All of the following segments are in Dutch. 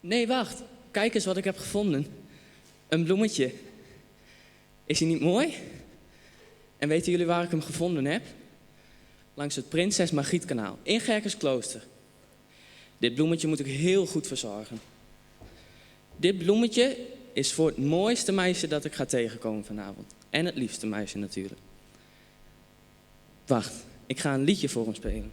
Nee, wacht. Kijk eens wat ik heb gevonden. Een bloemetje. Is hij niet mooi? En weten jullie waar ik hem gevonden heb? Langs het Prinses Margrietkanaal in Gerkensklooster. Dit bloemetje moet ik heel goed verzorgen. Dit bloemetje is voor het mooiste meisje dat ik ga tegenkomen vanavond. En het liefste meisje natuurlijk. Wacht, ik ga een liedje voor hem spelen.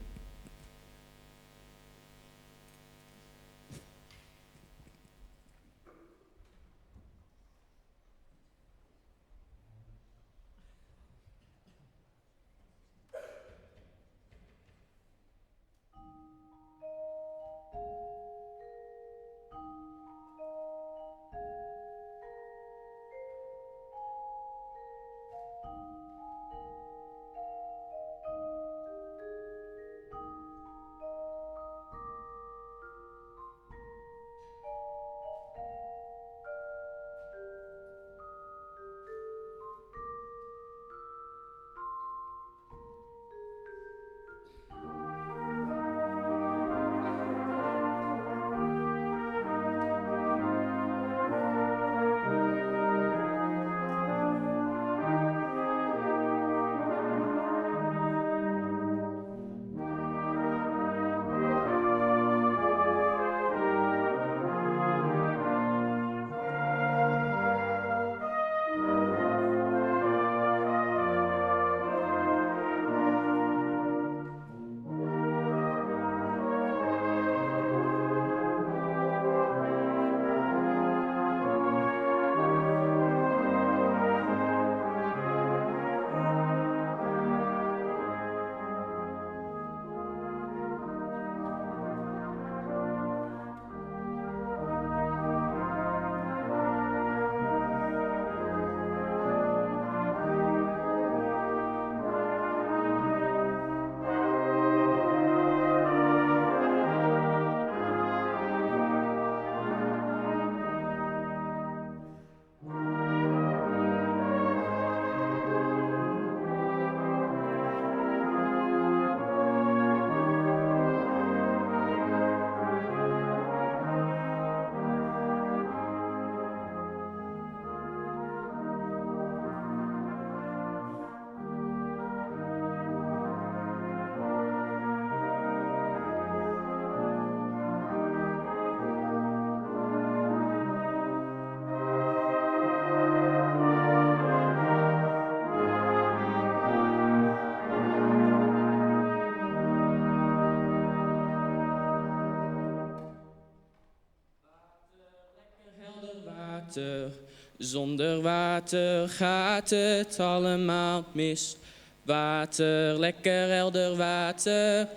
Zonder water gaat het allemaal mis. Water, lekker helder water.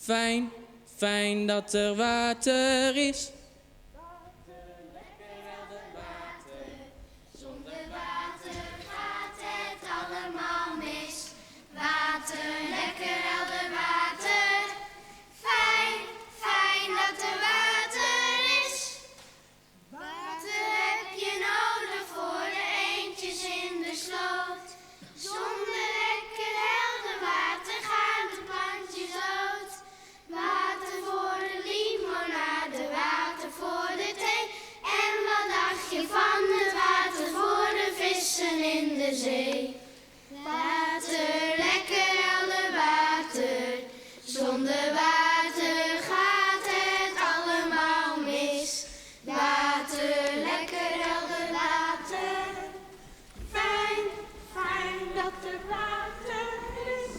Fijn, fijn dat er water is. Water, lekker helder water. Zonder water gaat het allemaal mis. Water, lekker helder water. Fijn, fijn dat er water is. Water heb je nodig voor de eendjes in de sloot. Zonder lekker helder water gaan de plantjes dood. Water voor de limonade, water voor de thee. En wat dacht je van het water voor de vissen in de zee? Water, lekker helder water. Zonder water gaat het allemaal mis. Water, lekker helder water. Fijn, fijn dat er water is.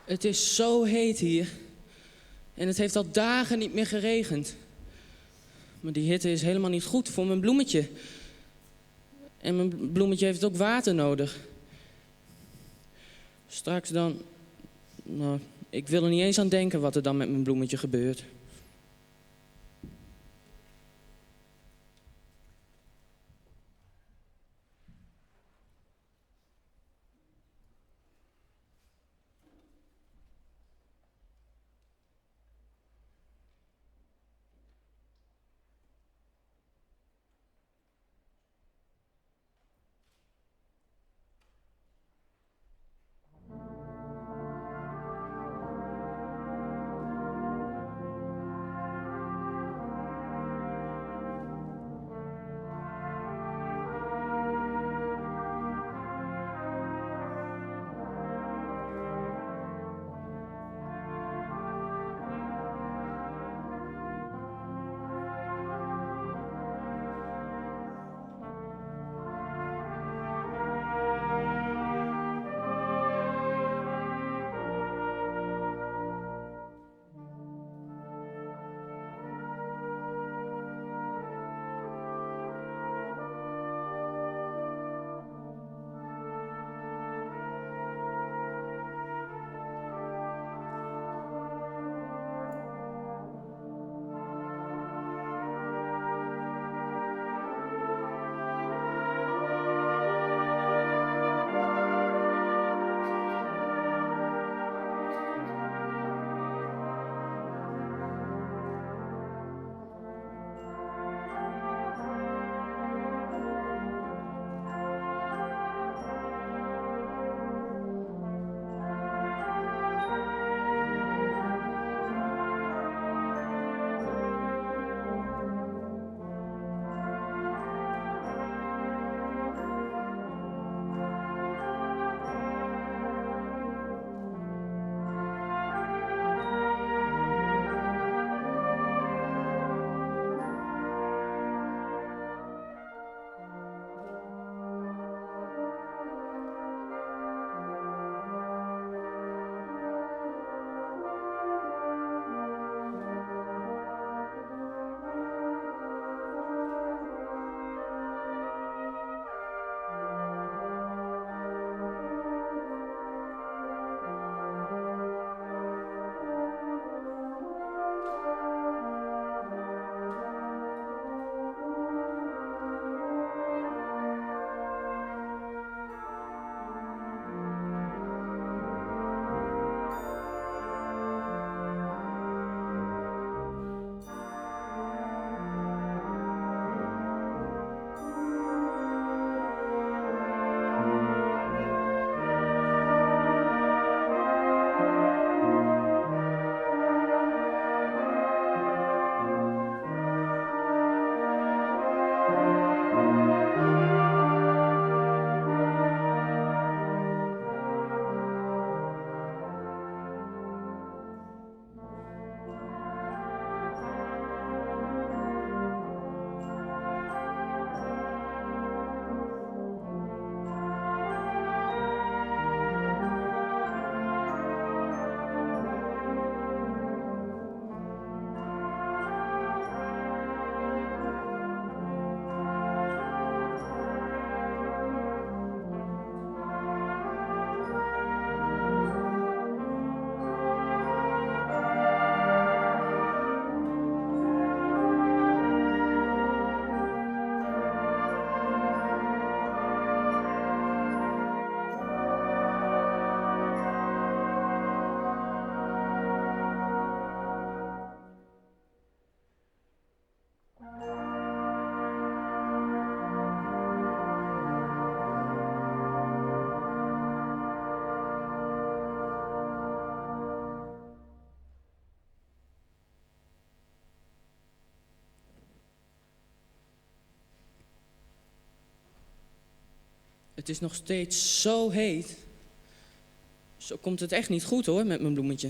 Het is zo heet hier. En het heeft al dagen niet meer geregend. Maar die hitte is helemaal niet goed voor mijn bloemetje. En mijn bloemetje heeft ook water nodig. Straks dan... Nou, ik wil er niet eens aan denken wat er dan met mijn bloemetje gebeurt. Het is nog steeds zo heet. Zo komt het echt niet goed hoor, met mijn bloemetje.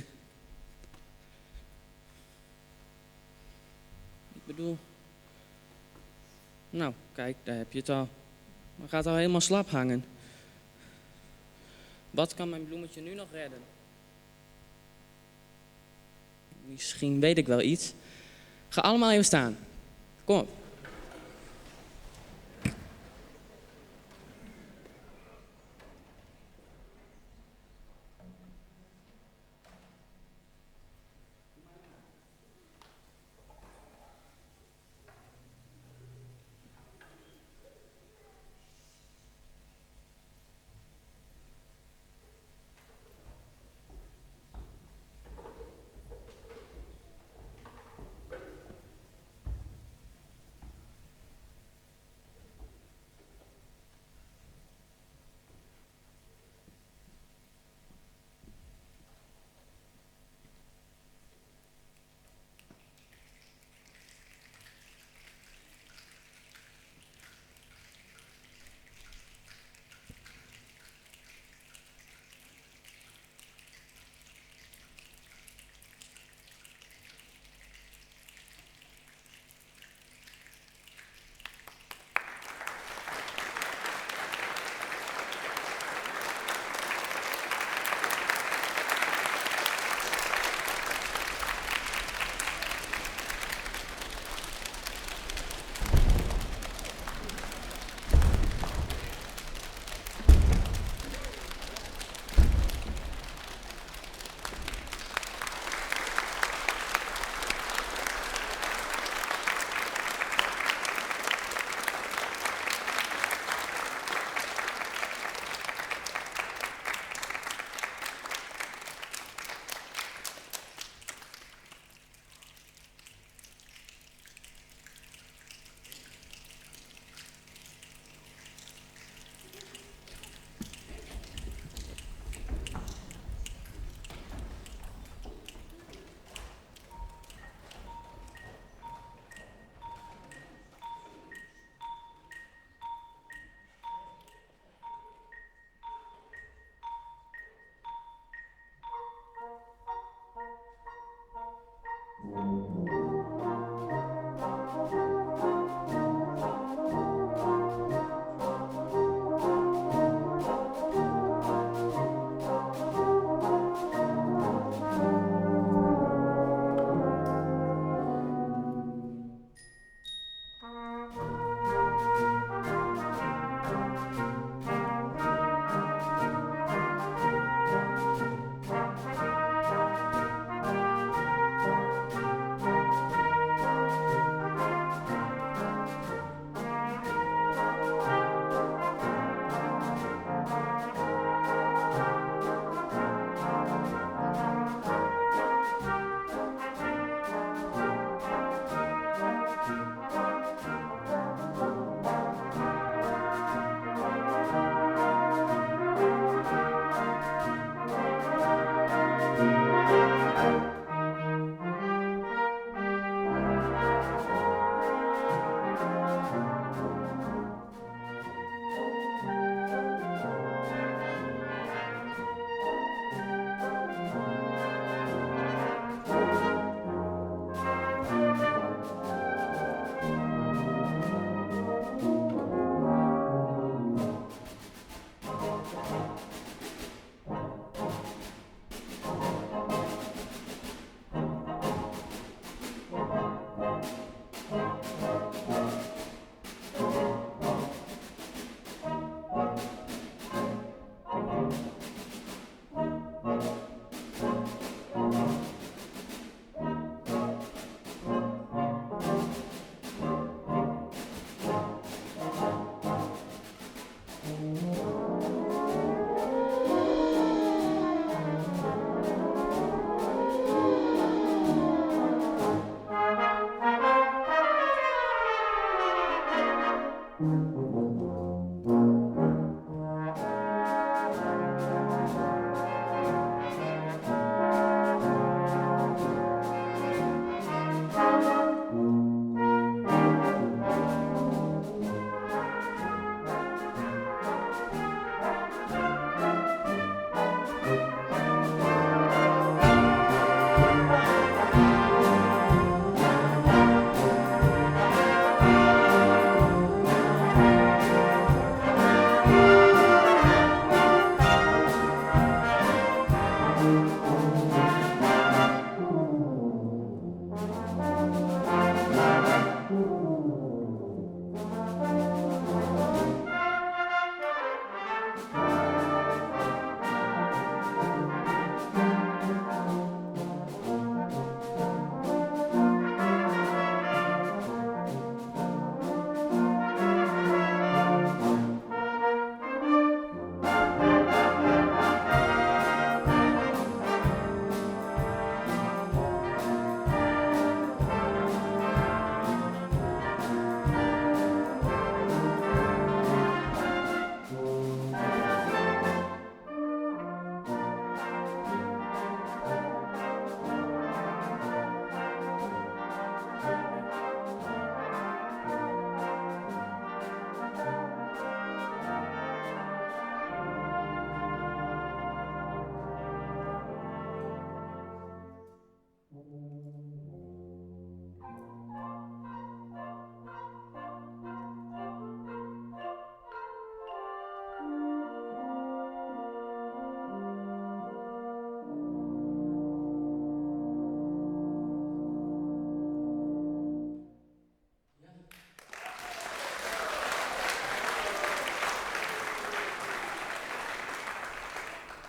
Ik bedoel... Nou, kijk, daar heb je het al. Het gaat al helemaal slap hangen. Wat kan mijn bloemetje nu nog redden? Misschien weet ik wel iets. Ga allemaal even staan. Kom op.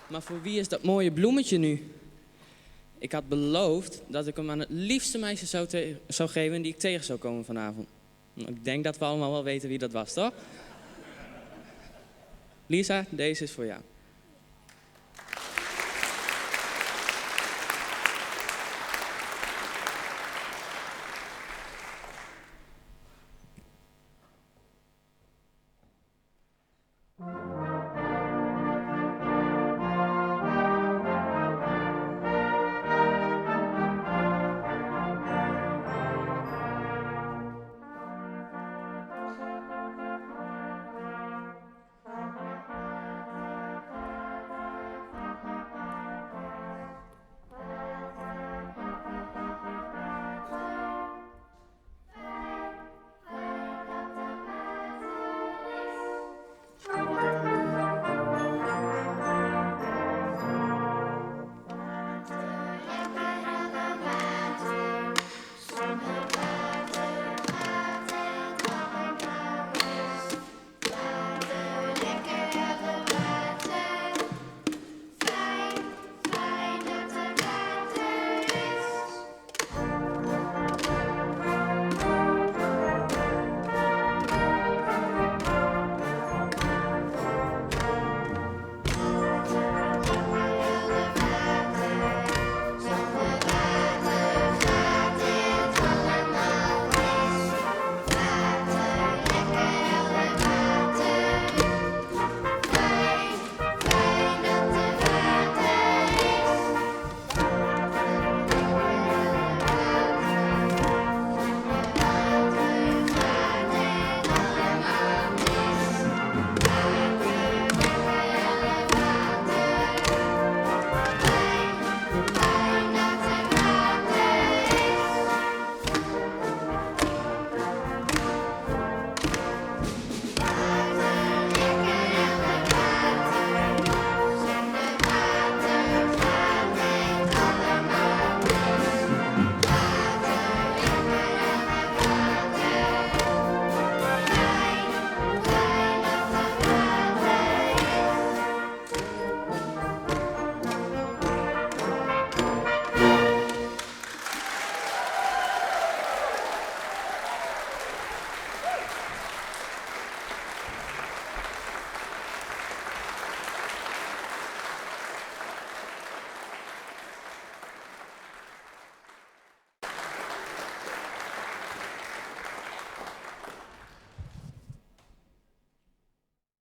Maar voor wie is dat mooie bloemetje nu? Ik had beloofd dat ik hem aan het liefste meisje zou geven die ik tegen zou komen vanavond. Ik denk dat we allemaal wel weten wie dat was, toch? Lisa, deze is voor jou.